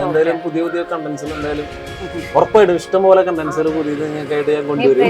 എന്തായാലും പുതിയ പുതിയ കണ്ടന്റ്സിൽ എന്തായാലും ഉറപ്പായിട്ടും ഇഷ്ടംപോലെ കണ്ടന്റ്സുകൾ പുതിയത് നിങ്ങൾക്കായിട്ട് ഞാൻ കൊണ്ടുവരും.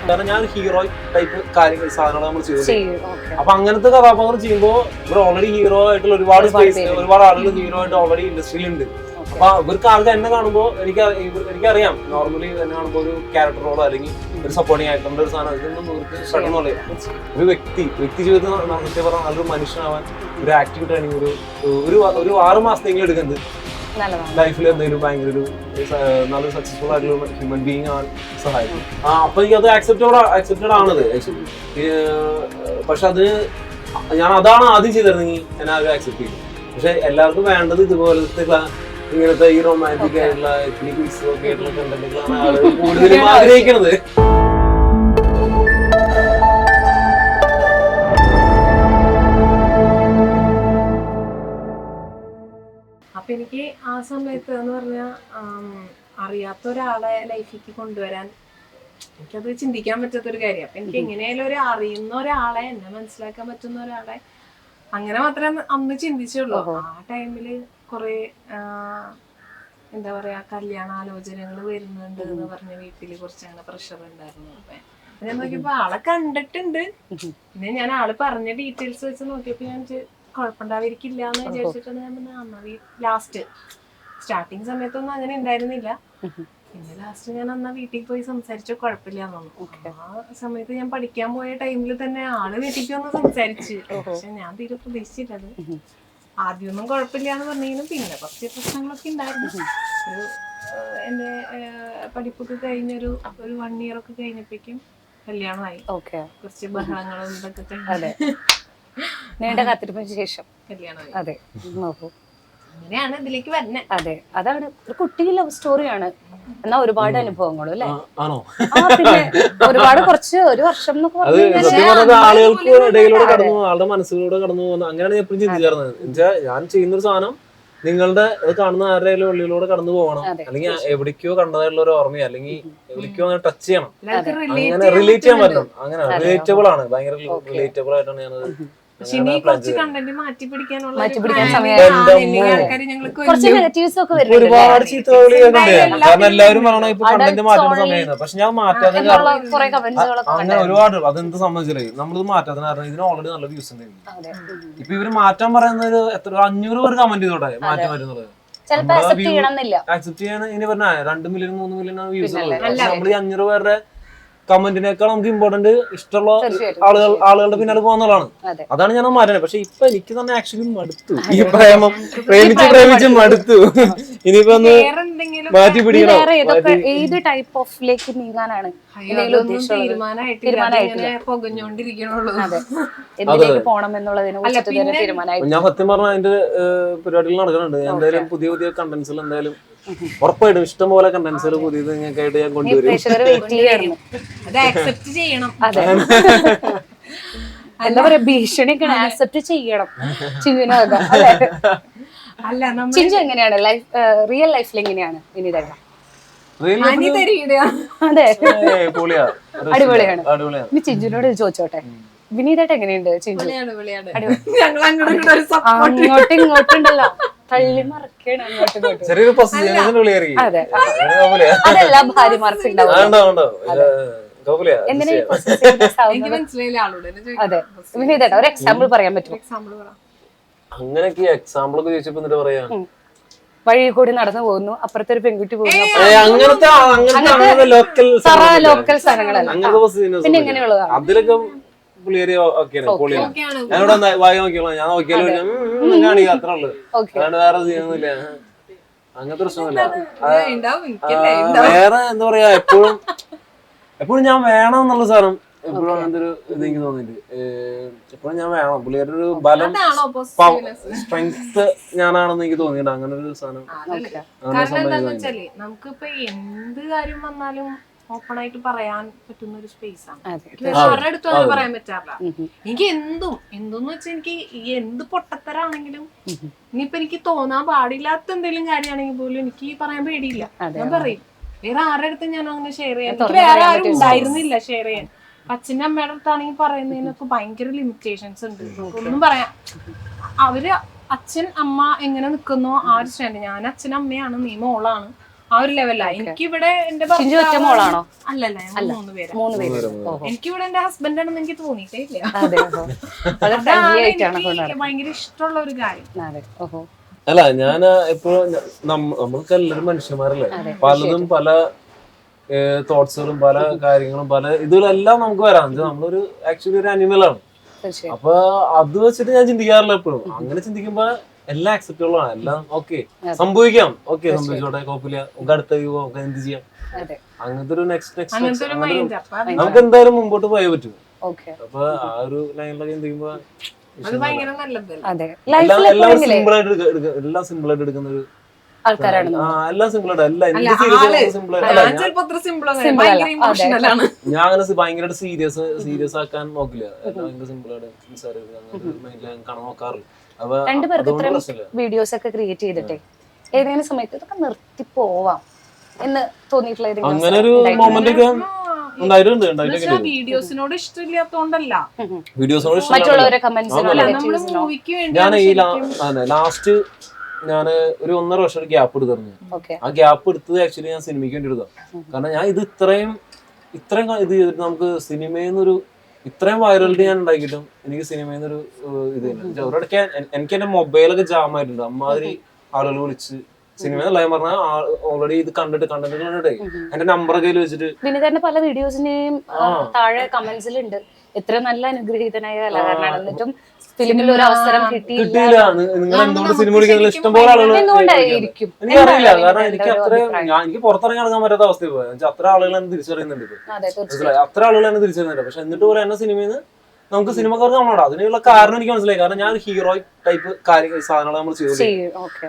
കാരണം ഞാൻ ഹീറോ ടൈപ്പ് കാര്യങ്ങൾ സാധനങ്ങൾ നമ്മൾ ചെയ്യും. അപ്പൊ അങ്ങനത്തെ കഥാപാത്രം ചെയ്യുമ്പോൾ ഇവർ ഓൾറെഡി ഹീറോ ആയിട്ടുള്ള ഒരുപാട് ആളുകൾ ഹീറോ ആയിട്ട് ഓൾറെഡി ഇൻഡസ്ട്രിയിൽ ഉണ്ട്. അപ്പൊ ഇവർക്ക് ആൾക്ക് എന്നെ കാണുമ്പോൾ എനിക്കറിയാം നോർമലി എന്നെ കാണുമ്പോൾ ഒരു ക്യാരക്ടർ റോളോ അല്ലെങ്കിൽ ഒരു സപ്പോർട്ടിങ് ആയിട്ടുള്ള ഒരു സാധനം ഇതൊന്നും ഇവർക്ക് പെട്ടെന്നുള്ള ഒരു വ്യക്തി ജീവിതത്തിൽ സത്യം പറഞ്ഞാൽ നല്ലൊരു മനുഷ്യനാവാൻ ഒരു ആക്റ്റീവ് ട്രെയിനിങ് ഒരു 6 മാസത്തെങ്കിലും എടുക്കുന്നത് ലൈഫിൽ എന്തെങ്കിലും ഭയങ്കര ഒരു നല്ല സക്സസ്ഫുൾ ആയിട്ടുള്ള ഹ്യൂമൻ ബീങ് ആവാൻ സഹായിക്കും. അപ്പൊ എനിക്ക് അത് ആക്സെപ്റ്റഡ് ആണത്. പക്ഷെ അത് ഞാൻ അതാണ് ആദ്യം ചെയ്തിരുന്നെങ്കിൽ ഞാൻ അത് ആക്സെപ്റ്റ് ചെയ്തു. പക്ഷെ എല്ലാവർക്കും വേണ്ടത് ഇതുപോലത്തെ ഇങ്ങനത്തെ ഈ റൊമാൻറ്റിക് ആയിട്ടുള്ള എത്നിക് ഒക്കെ ആയിട്ടുള്ള കണ്ടന്റുകളാണ് ആളുകൾ കൂടുതലും ആഗ്രഹിക്കുന്നത്. അപ്പൊ എനിക്ക് ആ സമയത്ത് എന്ന് പറഞ്ഞാൽ അറിയാത്ത ഒരാളെ ലൈഫിലേക്ക് കൊണ്ടുവരാൻ എനിക്കത് ചിന്തിക്കാൻ പറ്റാത്തൊരു കാര്യം. അപ്പൊ എനിക്ക് എങ്ങനെയായാലും ഒരു അറിയുന്ന ഒരാളെ, എന്നെ മനസ്സിലാക്കാൻ പറ്റുന്ന ഒരാളെ, അങ്ങനെ മാത്രമേ അന്ന് ചിന്തിച്ചുള്ളൂ. ആ ടൈമില് കുറെ എന്താ പറയാ കല്യാണാലോചനകൾ വരുന്നുണ്ട് എന്ന് പറഞ്ഞ വീട്ടില് കുറച്ച് അങ്ങനെ പ്രഷർ ഉണ്ടായിരുന്നു. അപ്പൊ ഞാൻ നോക്കിയപ്പോ ആളെ കണ്ടിട്ടുണ്ട്. പിന്നെ ഞാൻ ആള് പറഞ്ഞ ഡീറ്റെയിൽസ് വെച്ച് നോക്കിയപ്പോ ഞാൻ കുഴപ്പമുണ്ടാവിരിക്കില്ല എന്ന് വിചാരിച്ചിട്ടാണ് ഞാൻ ലാസ്റ്റ് സ്റ്റാർട്ടിങ് സമയത്തൊന്നും അങ്ങനെ ഉണ്ടായിരുന്നില്ല. പിന്നെ ലാസ്റ്റ് ഞാൻ അന്നാ വീട്ടിൽ പോയി സംസാരിച്ചോ കുഴപ്പമില്ലാന്ന് തോന്നുന്നു. ആ സമയത്ത് ഞാൻ പഠിക്കാൻ പോയ ടൈമിൽ തന്നെ ആള് വീട്ടിലേക്ക് വന്ന് സംസാരിച്ച്. പക്ഷെ ഞാൻ തീരെ പ്രതീക്ഷിച്ചില്ലത്. ആദ്യമൊന്നും കുഴപ്പമില്ലാന്ന് പറഞ്ഞെങ്കിലും പിന്നെ കുറച്ച് പ്രശ്നങ്ങളൊക്കെ ഉണ്ടായിരുന്നു. എന്റെ പഠിപ്പൊക്കെ കഴിഞ്ഞൊരു 1 year ഒക്കെ കഴിഞ്ഞപ്പോഴേക്കും കല്യാണമായി. കുറച്ച് ബഹളങ്ങളും ഇതൊക്കെ കഴിഞ്ഞു നീണ്ട കാത്തിരിപ്പിന് ശേഷം കല്യാണമായി. അതെ, അങ്ങനെയാണ് ഇതിലേക്ക് വരുന്നത്. അതെ, അതാണ് ഒരു കുട്ടി ലവ് സ്റ്റോറിയാണ്. എന്നാ ഒരുപാട് അനുഭവങ്ങളും അല്ലേ? പിന്നെ ഒരുപാട് ഒരു വർഷം എന്നൊക്കെ ആളുകൾക്ക് ഇടയിലൂടെ കടന്നു ആളുടെ മനസ്സിലൂടെ കടന്നു പോകുന്ന അങ്ങനെയാണ് എപ്പോഴും ചിന്തിച്ചിരുന്നത്. എന്നുവെച്ചാൽ ഞാൻ ചെയ്യുന്നൊരു സാധനം നിങ്ങളുടെ കാണുന്ന ആരുടെയും ഉള്ളിലൂടെ കടന്നു പോകണം, അല്ലെങ്കിൽ എവിടേക്കോ കണ്ടതായിട്ടുള്ള ഒരു ഓർമ്മയോ അല്ലെങ്കിൽ എവിടേക്കോ അങ്ങനെ ടച്ച് ചെയ്യണം, അങ്ങനെ റിലേറ്റ് ചെയ്യാൻ പറ്റണം. അങ്ങനെ റിലേറ്റബിൾ ആണ്, ഭയങ്കര റിലേറ്റബിൾ ആയിട്ടാണ് ഞാനത്. ഒരുപാട് ചീത്തവിളിയൊക്കെ ഉണ്ട്. കാരണം എല്ലാവരും പറയണ ഇപ്പൊ കണ്ടന്റ് മാറ്റുന്ന സമയമാണ്. പക്ഷെ ഞാൻ മാറ്റാതെ അങ്ങനെ ഒരുപാട് അതെന്ത് സംബന്ധിച്ചില്ലേ നമ്മളിത് മാറ്റാതെ കാരണം ഇതിന് ഓൾറെഡി നല്ല വ്യൂസ് ഉണ്ട്. ഇപ്പൊ ഇവര് മാറ്റാൻ പറയുന്നത് എത്ര 500 പേര് കമന്റ് ചെയ്തോട്ടെ മാറ്റം വരുന്നത് ആക്സെപ്റ്റ് ചെയ്യാൻ ഇനി പറഞ്ഞ 2 മില്യൺ 3 മില്യൺ വ്യൂസ് ഉള്ളത്. പക്ഷെ നമ്മൾ ഈ 500 പേരുടെ കമന്റിനേക്കാൾ നമുക്ക് ഇമ്പോർട്ടന്റ് ഇഷ്ടമുള്ള ആളുകളുടെ പിന്നാലെ പോകുന്നതാണ്. അതാണ് ഞാൻ മാറ്റുന്നത്. പക്ഷെ ഇപ്പൊ എനിക്ക് തന്നെ ആക്ച്വലി മടുത്തു, ഈ പ്രേമിച്ച് മടുത്തു. ഇനിയിപ്പോ ഒന്ന് മാറ്റി പിടിക്കണം. ഏത് ടൈപ്പ് ഓഫിലേക്ക് നീങ്ങാനാണ് ഞാൻ സത്യം പറഞ്ഞ അതിന്റെ പരിപാടികൾ നടക്കുന്നുണ്ട്. എന്തായാലും പുതിയ പുതിയ കണ്ടന്റ്സുകൾ എന്തായാലും ഉറപ്പായിട്ടും ഇഷ്ടംപോലെ കണ്ടന്റ്സുകൾ പുതിയത് നിങ്ങൾക്കായിട്ട് ഞാൻ കൊണ്ടുവരും. എന്താ പറയാ ഭീഷണിയൊക്കെ ആക്സെപ്റ്റ് ചെയ്യണം. ചിഞ്ചു എങ്ങനെയാണ് റിയൽ ലൈഫിൽ എങ്ങനെയാണ് വിനീതേട്ട? അതെ, അടിപൊളിയാണ്. ഇനി ചിഞ്ചുനോട് ചോദിച്ചോട്ടെ, വിനീതേട്ട എങ്ങനെയുണ്ട്? ചിഞ്ചു അങ്ങോട്ടും ഇങ്ങോട്ടുണ്ടല്ലോ തള്ളി മറക്കാണ് അങ്ങോട്ടും ഇങ്ങോട്ടും. അതെ, അതെല്ലാ ഭാര്യമാർക്കും ഉണ്ടാവും. എങ്ങനെ അതെ വിനീതേട്ട ഒരു എക്സാമ്പിൾ പറയാൻ പറ്റുമോ? അങ്ങനെയൊക്കെ എക്സാമ്പിൾ ഒക്കെ ചോദിച്ചപ്പോ എന്നിട്ട് പറയാ വഴി കൂടി നടന്നു പോകുന്നു, അപ്പുറത്തെ ഒരു പെൺകുട്ടി പോകുന്നു, ലോക്കൽ സ്ഥലങ്ങളല്ല. പിന്നെ എങ്ങനെയുള്ളതാണ് അതിലൊക്കെ ഞാനോട് വായി നോക്കിയോളാം, ഞാൻ നോക്കിയാലും അത്ര ഉള്ളു, അല്ലാണ്ട് വേറെ ചെയ്യുന്നില്ല. അങ്ങനത്തെ പ്രശ്നമൊന്നുമില്ല. വേറെ എന്താ പറയാ എപ്പോഴും ഞാൻ വേണം എന്നുള്ള സാധനം എപ്പോഴും അങ്ങനത്തെ ഒരു ഇത് എനിക്ക് തോന്നിയിട്ട് എപ്പോഴും ഞാൻ വേണം. പുള്ളിയുടെ ഒരു ബലം സ്ട്രെങ്ത് ഞാനാണെന്ന് എനിക്ക് തോന്നിയിട്ടുണ്ട്. അങ്ങനെ ഒരു സാധനം കാരണം എന്താന്ന് വെച്ചാല് നമുക്കിപ്പോ എന്ത് കാര്യം വന്നാലും ഓപ്പൺ ആയിട്ട് പറയാൻ പറ്റുന്ന ഒരു സ്പേസ് ആണ്. അതെ. ആരുടെ അടുത്തും അങ്ങനെ പറയാൻ പറ്റാറില്ല. എനിക്ക് എന്തെന്ന് വെച്ചാൽ എനിക്ക് ഈ എന്ത് പൊട്ടത്തരാണെങ്കിലും ഇനിയിപ്പൊ എനിക്ക് തോന്നാൻ പാടില്ലാത്ത എന്തെങ്കിലും കാര്യമാണെങ്കിൽ പോലും എനിക്ക് പറയാൻ പേടിയില്ല. ഞാൻ പറയും. വേറെ ആരുടെ അടുത്തും ഞാൻ അങ്ങനെ ഷെയർ ചെയ്യാൻ, എനിക്ക് വേറെ ആരും ഉണ്ടായിരുന്നില്ല ഷെയർ ചെയ്യാൻ. അച്ഛൻ്റെ അമ്മയുടെ അടുത്താണെങ്കിൽ പറയുന്നതിനൊക്കെ ഭയങ്കര ലിമിറ്റേഷൻസ് ഉണ്ട്. ഒന്നും പറയാം, അവര് അച്ഛൻ അമ്മ എങ്ങനെ നിക്കുന്നോ ആ ഒരു സ്റ്റാൻഡ്. ഞാൻ അച്ഛനും അമ്മയാണ്, നീ മോളാണ്, ആ ഒരു ലെവലാ. എനിക്കിവിടെ എന്റെ മോളാണോ? അല്ലല്ല, ഞങ്ങൾ 3 പേര്. എനിക്കിവിടെ എന്റെ ഹസ്ബൻഡ് ആണെന്ന് എനിക്ക് തോന്നിയിട്ടേ ഇല്ല. ഭയങ്കര ഇഷ്ടമുള്ള ഒരു കാര്യം. അല്ല, ഞാൻ എപ്പോഴും നമ്മൾക്ക് എല്ലാവരും മനുഷ്യന്മാരല്ലേ, പലതും പല തോട്ട്സുകളും പല കാര്യങ്ങളും പല ഇതുകളെല്ലാം നമുക്ക് വരാം. നമ്മളൊരു ആക്ച്വലി ഒരു അനിമലാണ്. അപ്പൊ അത് വെച്ചിട്ട് ഞാൻ ചിന്തിക്കാറില്ല എപ്പോഴും. അങ്ങനെ ചിന്തിക്കുമ്പോ എല്ലാം അക്സെപ്റ്റബിൾ ആണ്, എല്ലാം ഓക്കെ, സംഭവിക്കാം, ഓക്കെ സംഭവിച്ചോട്ടെ, കുഴപ്പമില്ല, നമുക്ക് അടുത്ത നമുക്ക് എന്ത് ചെയ്യാം, അങ്ങനത്തെ ഒരു നെക്സ്റ്റ് നമുക്ക് എന്തായാലും മുമ്പോട്ട് പോയേ പറ്റും. അപ്പൊ ആ ഒരു ലൈനിലൊക്കെ ചിന്തിക്കുമ്പോ എല്ലാം സിമ്പിൾ ആയിട്ട് എടുക്കുന്ന ഒരു എല്ലാം സിമ്പിൾ ആയിട്ട് ഞാൻ അങ്ങനെ ഭയങ്കരമായിട്ട് സീരിയസ് ആക്കാൻ നോക്കില്ല. ഭയങ്കര സിമ്പിൾ ആയിട്ട് കാണാൻ നോക്കാറില്ല. രണ്ടുപേർക്ക് ഇത്രയും വീഡിയോസ് ഒക്കെ ക്രിയേറ്റ് ചെയ്തിട്ടേ ഏതെങ്കിലും സമയത്ത് ഇതൊക്കെ നിർത്തി പോവാം എന്ന് തോന്നിയിട്ടുള്ള അങ്ങനെ ഒരു മൊമെന്റ് ഒക്കെ വീഡിയോസിനോട് ഇഷ്ടമില്ലാത്തോണ്ടല്ല, മറ്റുള്ളവരെ കമന്റ്സ് ഞാൻ ഈ ലാസ്റ്റ് ഞാൻ ഒരു 1.5 വർഷം ഒരു ഗ്യാപ്പ് എടുത്തിരുന്നു. ആ ഗ്യാപ്പ് എടുത്തത് ആക്ച്വലി ഞാൻ സിനിമയ്ക്ക് വേണ്ടി എടുത്തതാണ്. കാരണം ഞാൻ ഇത് ഇത്രയും ഇത് ചെയ്തിട്ട് നമുക്ക് സിനിമയിൽ ഇത്രയും വൈറലിറ്റി ഞാൻ ഉണ്ടാക്കിയിട്ടും എനിക്ക് സിനിമയിൽ നിന്നൊരു ഇത് ഒരിടയ്ക്ക് എനിക്ക് എന്റെ മൊബൈലൊക്കെ ജാമായിട്ടുണ്ട്. അമ്മാതിരി ആളുകൾ വിളിച്ച് സിനിമ പറഞ്ഞാൽ ഓൾറെഡി ഇത് കണ്ടിട്ട് എന്റെ നമ്പർ കയ്യിൽ വെച്ചിട്ട് വിനീതന്റെ പല വീഡിയോസിന്റെയും താഴെ കമന്റ്സിലുണ്ട് എത്ര നല്ല അനുഗ്രഹീതനായ കലാകാരനാണ്, എന്നിട്ടും ഫിലിമിൽ ഒരു അവസരം കിട്ടിയില്ല. നിങ്ങൾ എന്തുകൊണ്ട് സിനിമ വിളിക്കുന്നില്ല? ഇഷ്ടംപോലെ ആളുകൾ എനിക്കറിയില്ല. കാരണം എനിക്ക് പുറത്തിറങ്ങി നടക്കാൻ പറ്റാത്ത അവസ്ഥ പോയി. അത്ര ആളുകൾ എന്നെ തിരിച്ചറിയുന്നുണ്ട് ഇപ്പൊ, അത്ര ആളുകൾ എന്നെ തിരിച്ചറിയുന്നുണ്ട്. പക്ഷെ എന്നിട്ട് പോലെ എന്നെ സിനിമയിൽ നിന്ന് നമുക്ക് സിനിമക്കാർക്ക് നമ്മളോട് അതിനുള്ള കാരണം എനിക്ക് മനസ്സിലായി. കാരണം ഞാൻ ഹീറോ ടൈപ്പ് സാധനങ്ങൾ നമ്മൾ ചെയ്തു.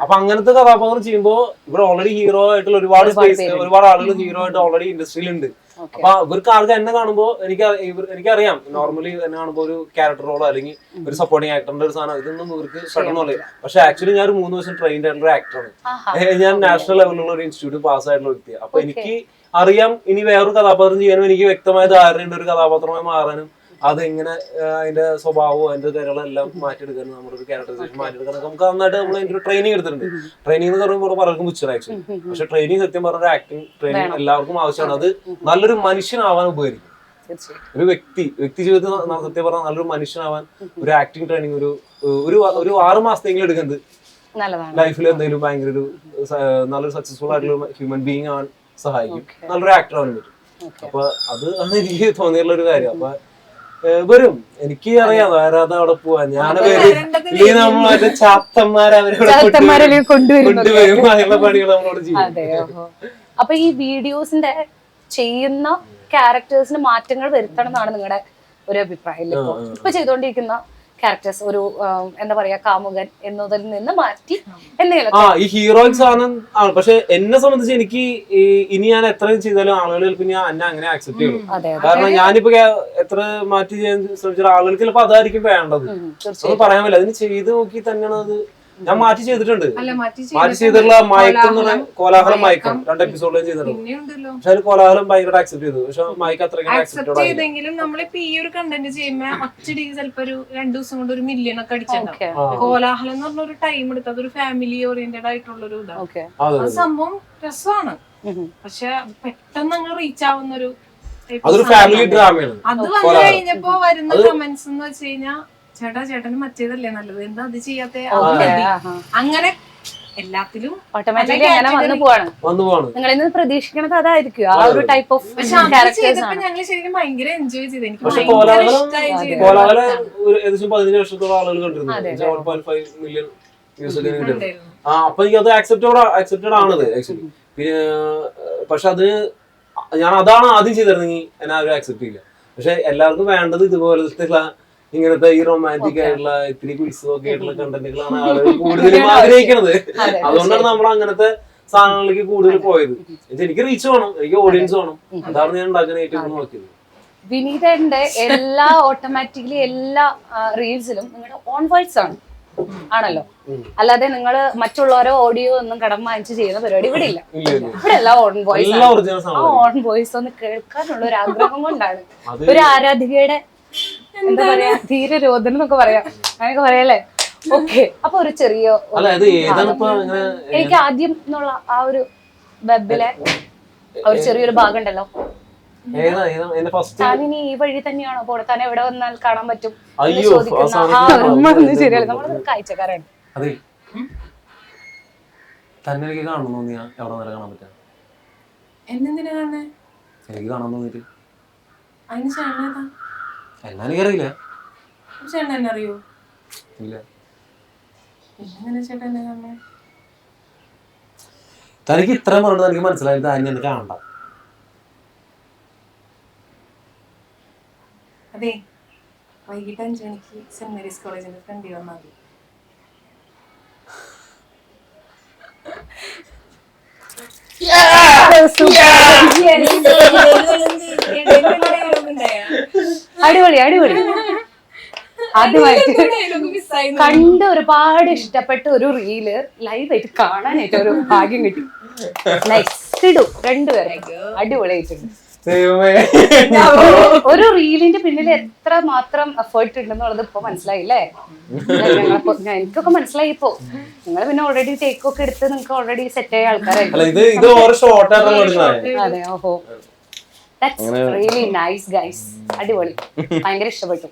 അപ്പൊ അങ്ങനത്തെ കഥാപാത്രം ചെയ്യുമ്പോൾ ഇവിടെ ഓൾറെഡി ഹീറോ ആയിട്ടുള്ള ഒരുപാട് ആളുകൾ ഹീറോ ആയിട്ട് ഓൾറെഡി ഇൻഡസ്ട്രിയിൽ ഉണ്ട്. അപ്പൊ ഇവർക്ക് ആൾക്ക് എന്നെ കാണുമ്പോൾ എനിക്കറിയാം നോർമലി എന്നെ കാണുമ്പോൾ ഒരു ക്യാരക്ടർ റോളോ അല്ലെങ്കിൽ ഒരു സപ്പോർട്ടിങ് ആക്ടറിന്റെ ഒരു സാധനം ഇതൊന്നും ഇവർക്ക് പെട്ടെന്ന് അറിയില്ല. പക്ഷെ ആക്ച്വലി ഞാൻ ഒരു 3 വർഷം ട്രെയിൻഡ് ആയിട്ടുള്ള ഒരു ആക്ടറാണ്. ഞാൻ നാഷണൽ ലെവലിലുള്ള ഒരു ഇൻസ്റ്റിറ്റ്യൂട്ട് പാസ് ആയിട്ടുള്ള വ്യക്തിയാണ്. അപ്പൊ എനിക്ക് അറിയാം ഇനി വേറൊരു കഥാപാത്രം ചെയ്യാനും എനിക്ക് വ്യക്തമായ ധാരണയുണ്ട് ഒരു കഥാപാത്രമായി മാറാനും. അതെങ്ങനെ അതിന്റെ സ്വഭാവവും അതിന്റെ കാര്യങ്ങളെല്ലാം മാറ്റിയെടുക്കാനും നമ്മുടെ ഒരു ക്യാരക്ടറൈസേഷൻ മാറ്റിയെടുക്കാനും നമുക്ക് നന്നായിട്ട് നമ്മൾ അതിന്റെ ഒരു ട്രെയിനിങ് എടുത്തിട്ടുണ്ട്. ട്രെയിനിങ് എന്ന് പറയുമ്പോൾ പലർക്കും പുച്ഛം ആക്ച്വലി. പക്ഷെ ട്രെയിനിങ് സത്യം പറഞ്ഞ ആക്ടിങ് ട്രെയിനിങ് എല്ലാവർക്കും ആവശ്യമാണ്. അത് നല്ലൊരു മനുഷ്യനാവാൻ ഉപകരിക്കും. ഒരു വ്യക്തി ജീവിതത്തിൽ സത്യം പറഞ്ഞാൽ നല്ലൊരു മനുഷ്യനാവാൻ ഒരു ആക്ടിങ് ട്രെയിനിങ് ഒരു 6 മാസത്തെങ്കിലും എടുക്കുന്നത് ലൈഫിൽ എന്തെങ്കിലും ഭയങ്കര ഒരു നല്ലൊരു സക്സസ്ഫുൾ ആയിട്ടുള്ള ഹ്യൂമൻ ബീങ് ആവാൻ സഹായിക്കും, നല്ലൊരു ആക്ടർ ആവാൻ പറ്റും. അപ്പൊ അത് എനിക്ക് തോന്നിയുള്ള ഒരു കാര്യം. അപ്പൊ വരും, എനിക്ക് അറിയാം ആരാധ അവിടെ പോവാ. ഞാൻ നമ്മളെ ചാത്തന്മാരെ കൊണ്ടുവരും അതിനുള്ള പണികൾ നമ്മളോട് ചെയ്യും. അപ്പൊ ഈ വീഡിയോസിന്റെ ചെയ്യുന്ന ക്യാരക്ടേഴ്സിന് മാറ്റങ്ങൾ വരുത്തണം എന്നാണ് നിങ്ങളുടെ ഒരു അഭിപ്രായം? ഇപ്പൊ ചെയ്തുകൊണ്ടിരിക്കുന്ന ക്യാരക്ടേഴ്സ് ഒരു എന്താ പറയാ കാമുകൻ എന്നതിൽ നിന്ന് മാറ്റി എന്തെങ്കിലും ഈ ഹീറോയിക് സാധനം ആണ്. പക്ഷെ എന്നെ സംബന്ധിച്ച് എനിക്ക് ഇനി ഞാൻ എത്രയും ചെയ്താലും ആളുകൾ ചിലപ്പോൾ ഞാൻ എന്നെ അങ്ങനെ ആക്സെപ്റ്റ് ചെയ്യും. കാരണം ഞാനിപ്പോ എത്ര മാറ്റി ചെയ്യാൻ ശ്രമിച്ചാൽ ആളുകൾക്ക് ചിലപ്പോ അതായിരിക്കും വേണ്ടത്. അത് പറയാൻ പറ്റില്ല. അതിന് ചെയ്ത് നോക്കി തന്നെയാണ് അത് ഞാൻ മാറ്റി ചെയ്തിട്ടുണ്ട്. മാറ്റി ചെയ്തിട്ടുള്ള മയക്കം എന്ന് പറഞ്ഞാൽ കോലാഹലം മയക്കം 2 എപ്പിസോഡിലും ചെയ്തിട്ടുണ്ട്. പക്ഷെ അതിൽ കോലാഹലം ഭയങ്കര ആക്സെപ്റ്റ് ചെയ്തു. പക്ഷെ മയക്കം അത്രയും ആക്സെപ്റ്റ് ചെയ്തെങ്കിലും നമ്മളിപ്പോ ഈ ഒരു കണ്ടന്റ് ചെയ്യുമ്പോ ഒറ്റടി ചിലപ്പോ ഒരു 2 ദിവസം കൊണ്ട് 1 മില്യൺ ഒക്കെ അടിച്ചിട്ടുണ്ടാവും. കോലാഹലം എന്ന് പറഞ്ഞ ഒരു ടൈം എടുത്ത് അതൊരു ഫാമിലി ഓറിയന്റഡ് ആയിട്ടുള്ള ഒരു ഇതാണ്. സംഭവം രസമാണ്. പക്ഷെ പെട്ടെന്ന് അങ്ങ് റീച്ച് ആവുന്നൊരു അതൊരു ഫാമിലി ഡ്രാമയാണ്. അത് വന്നു കഴിഞ്ഞപ്പോ വരുന്ന കമന്റ്സ് എന്ന് വെച്ച് കഴിഞ്ഞാൽ ചേട്ടന് മറ്റേതല്ലേ നല്ലത്, എന്താ അത് ചെയ്യാത്ത, അങ്ങനെ എല്ലാത്തിലും ഓട്ടോമാറ്റിക്കലി അങ്ങനെ വന്നു പോവാണ്. നിങ്ങളിൽ നിന്ന് പ്രതീക്ഷിക്കണത് അതായിരിക്കും ആ ഒരു ടൈപ്പ് ഓഫ് ക്യാരക്ടേഴ്സ് ആണ്. ഞങ്ങൾ ശരിക്കും ഭയങ്കര എൻജോയ് ചെയ്ത് എനിക്ക് ഏകദേശം 15 വർഷത്തോളം ആളുകൾ കണ്ടിരുന്നു. 1.5 മില്യൺ വ്യൂസ് ഒക്കെ. അപ്പൊ എനിക്ക് അത് ആക്സെപ്റ്റഡ് ആണത് ആക്ച്വലി. പിന്നെ പക്ഷെ അത് ഞാൻ അതാണ് ആദ്യം ചെയ്തിരുന്നെങ്കിൽ എന്നെ ആരും ആക്സെപ്റ്റ് ചെയ്യില്ല. പക്ഷെ എല്ലാവർക്കും വേണ്ടത് ഇതുപോലത്തെ ഇങ്ങനത്തെ ഈ റൊമാൻറ്റിക് ആയിട്ടുള്ള ഇത്തിരി ഉത്സവമൊക്കെ ആയിട്ടുള്ള കണ്ടന്റുകളാണ് ആളുകൾ കൂടുതലും ആഗ്രഹിക്കുന്നത്. അതുകൊണ്ടാണ് നമ്മൾ അങ്ങനത്തെ സാധനങ്ങളിലേക്ക് കൂടുതൽ പോയത്. എനിക്ക് റീച്ച് വേണം, എനിക്ക് ഓഡിയൻസ് വേണം, അതാണ് ഞാൻ ഉണ്ടാക്കാൻ ഏറ്റവും നോക്കിയത്. വിനീതന്റെ എല്ലാ ഓട്ടോമാറ്റിക്കലി എല്ലാ റീൽസിലും നിങ്ങളുടെ ഓൺ വോയിസ് ആണല്ലോ, അല്ലാതെ നിങ്ങൾ മറ്റുള്ളവരോ ഓഡിയോ ഒന്നും കടം വാങ്ങിച്ച് ചെയ്യുന്ന പരിപാടി ഇവിടെ ഇല്ല. ഇവിടെ എല്ലാം ഓൺ വോയിസ്. ആ ഓൺ വോയിസ് ഒന്ന് കേൾക്കാനുള്ള ഒരു ആഗ്രഹം കൊണ്ടാണ് ഒരു ആരാധികയുടെ എന്താ പറയാ ധീരരോധനം എന്നൊക്കെ പറയാം, അങ്ങനെയൊക്കെ പറയാല്ലേ. ഓക്കെ, അപ്പൊ ഒരു ചെറിയ എനിക്ക് ആദ്യം എന്നുള്ള ആ ഒരു വെബിലെ ഒരു ചെറിയൊരു ഭാഗം ഉണ്ടല്ലോ, താനിനി ഈ വഴി തന്നെയാണോ പോണെ, താൻ എവിടെ വന്നാൽ കാണാൻ പറ്റും ചോദിക്കുന്ന ശരിയല്ല, നമ്മളൊരു കാഴ്ചക്കാരാണ്. അതെ, തന്നെ കാണുന്നു ഞാൻ എവിടെ വരെ കാണാൻ പറ്റാ, എന്നെന്തിനാ കാണേ, എനിക്ക് കാണാൻ തോന്നിട്ട്. അതിന് ചേട്ടനേതാ? എന്നാ എനിക്കറിയില്ല. ചേട്ടൻ എന്നെ അറിയോ? ഇല്ല. എങ്ങനെ ചേട്ടൻ എന്നെ കാണേ? തനിക്ക് ഇത്രയും പറഞ്ഞത് എനിക്ക് മനസ്സിലായി, താൻ എന്നെ കാണണ്ട. അതെ, വൈകിട്ട് 5 മണിക്ക് സെന്റ് മേരീസ് കോളേജിന്റെ ഫ്രണ്ടിൽ വന്നാൽ മതി. അടിപൊളി അടിപൊളി. ആദ്യമായിട്ട് കണ്ട് ഒരുപാട് ഇഷ്ടപ്പെട്ട ഒരു റീല് ലൈവായിട്ട് കാണാനായിട്ട് ഒരു ഭാഗ്യം കിട്ടി. നൈസ് ഇടും രണ്ടുപേരും, അടിപൊളിയായിട്ടുണ്ട്. ഒരു റീലിന്റെ പിന്നിൽ എത്ര മാത്രം എഫേർട്ട് ഉണ്ടെന്നുള്ളത് ഇപ്പൊ മനസ്സിലായില്ലേ? എനിക്കൊക്കെ മനസ്സിലായി. ഇപ്പൊ നിങ്ങൾ പിന്നെ ഓൾറെഡി ടേക്ക് ഒക്കെ എടുത്ത് നിങ്ങൾക്ക് ഓൾറെഡി സെറ്റ് ആയ ആൾക്കാരായി. അതെ, ഓഹോ, ദാറ്റ്സ് റിയലി നൈസ് ഗൈസ്. അടിപൊളി, ഭയങ്കര ഇഷ്ടപ്പെട്ടു.